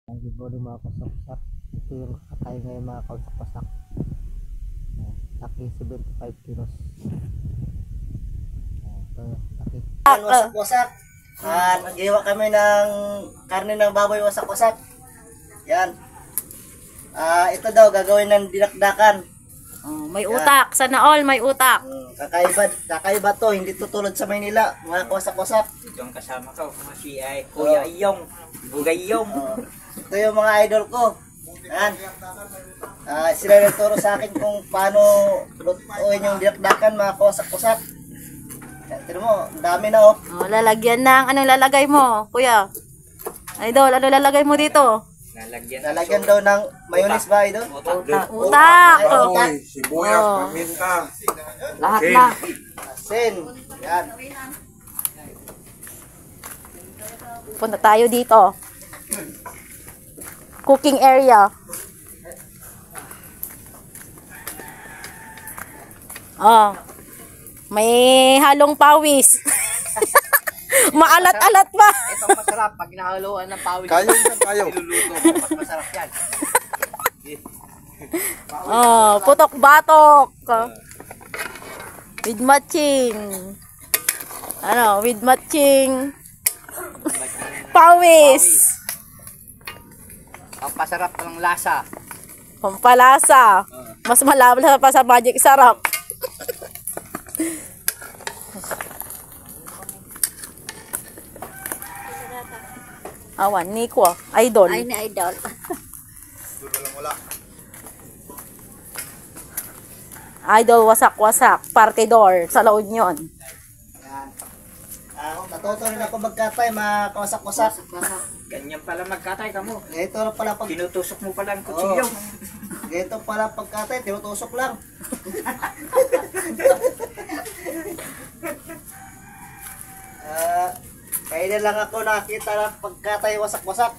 Ang gibolo mga kausap-usap. Ito yung kakatay ngayon mga kausap-usap. Laki 75 kilos. Ito laki. Wasak-wasak. Nag-iwa kami ng karne ng baboy wasak-wasak. Yan. Ito daw gagawin ng dinakdakan. Oh, may utak. Sana all may utak. Kakaiba to. Hindi to tulad sa Maynila. Mga wasak-wasak. Ito ang kasama ko, si Kuya Iyong, Bugayong. Ito yung mga idol ko. Yan. Sila nagturo sa akin kung paano lutuin yung dinakdakan mga kawasak-wasak. Tignan mo, ang dami na oh. Oh, lalagyan ng anong lalagay mo, kuya? Idol, ano lalagay mo dito? Lalagyan daw ng mayonnaise ba idol? Utak. Utak. Sibuyas, Oh. paminta. Lahat na. Asin. Yan. Punta tayo dito. Cooking area. Oh. May halong pawis. Maalat-alat pa. Ito masarap pag nahaluan ng pawis. Kayo yan, kayo. Niluluto, mas masarap yan. Oh, putok-batok. With matching. Ano, with matching. Pawis. Ang pasarap ng lasa. Pampalasa. Mas malabla pa sa magic sarap. Awan, Nico. Idol. Ay, na idol. Idol wasak-wasak. Partidor sa La Union. Yan. Natuto rin ako magkatay mga kawasak-wasak. Ganyan pala magkatay ka mo. Ganito lang pala pag... Tinutusok mo pala ang kutsilyo. Ganito pala pagkatay, tinutusok lang. Kaya na lang ako nakita ng pagkatay wasak-wasak.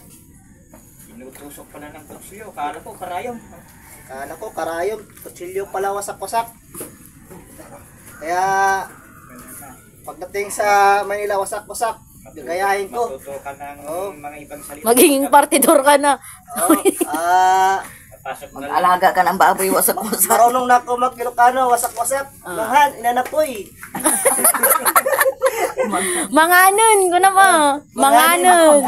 Tinutusok pala ng kutsilyo. Kala ko karayom. Kala ko karayom, kutsilyo pala wasak-wasak. Kaya pagdating sa Manila wasak-wasak, gayahin ko. Matuto ka ng Oo. mga ibang salita. Magiging partidor ka na. Pasok mo na lang. Alaga ka ng baboy, wasak-wasak. Marunong na ako mag-Ilocano, wasak-wasak. Lahan, inanapoy. Manganon ko na mo. Manganon.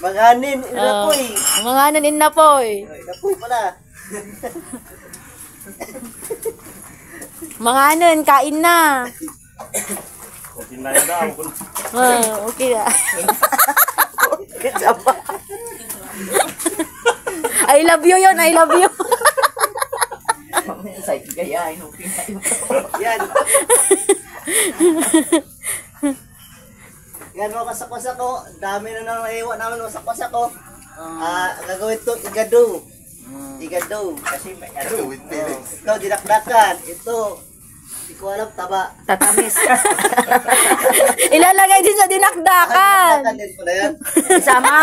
Manganin, inanapoy. Manganon in Napoy. Inapoy pala. Manganon, kain na. Okay na. I love you yun, I love you. Sa gayahin, okay na yun. Yan. Yan mga wasak-wasak ko. Dami na nang naiwan namin wasak-wasak ko. Gagawin to igado. Igado. Kasi may ano. Ito, dinakdakan. Ito, hindi ko alam, taba. Tatamis. Ilalagay din sa dinakdakan. Dinakdakan din pala yan. Isama.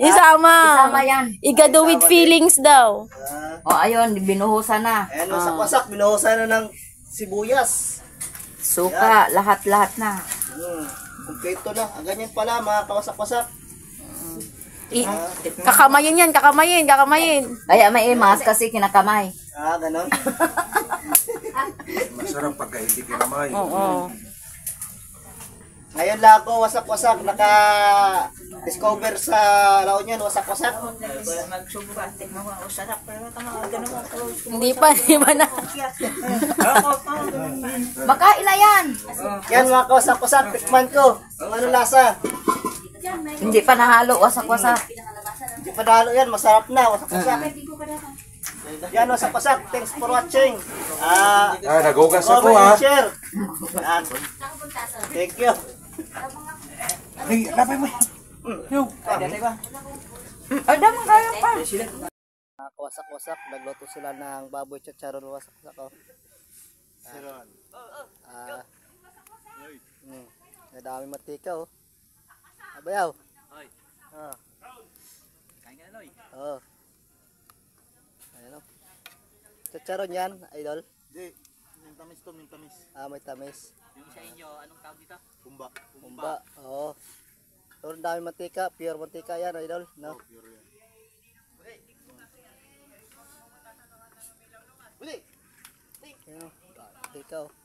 Isama. Isama yan. Igado with feelings daw. O, ayun, binuhusan na. Ayan, wasak-wasak. Binuhusan na ng sibuyas. Suka, lahat-lahat na. Kumpleto na. Ganyan pala, mga kawasak-wasak. Kakamayin yan, kakamayin. Kaya may imas kasi kinakamay. Ganon. Masarap pagka hindi kinamay. Oo. Ngayon lang ako wasak-wasak. Naka-discover sa La Union, wasak-wasak. Magsubukan, tignan mo, sarap. Pero ganun mo. Hindi pa na. Makain na yan. Yan mga kawasak-wasak. Tikman ko. Ano lasa? Hindi pa nahalo, wasak-wasak. Hindi pa dalo yan. Masarap na. Wasak-wasak. Yan, wasak-wasak. Thanks for watching. Nagugas ako Comment ha. and share. Yan. Thank you. Ay, lapay mo. Ay, damang kaya pa. Wasak-wasak. Nagluto sila ng baboy chicharon wasak-wasak. Siron. Nadami matika oh. Abayaw. Hoy. Kain ka na, Noy. Oh. Ayan o. Chicharon yan, idol. Hindi, mintamis to, mintamis. May tamis. Yung sa inyo, anong tawag dito? Kumba. Kumba. Oo. dami mantika, pure mantika yan, idol, no? Uli! Yan, mantika, oh.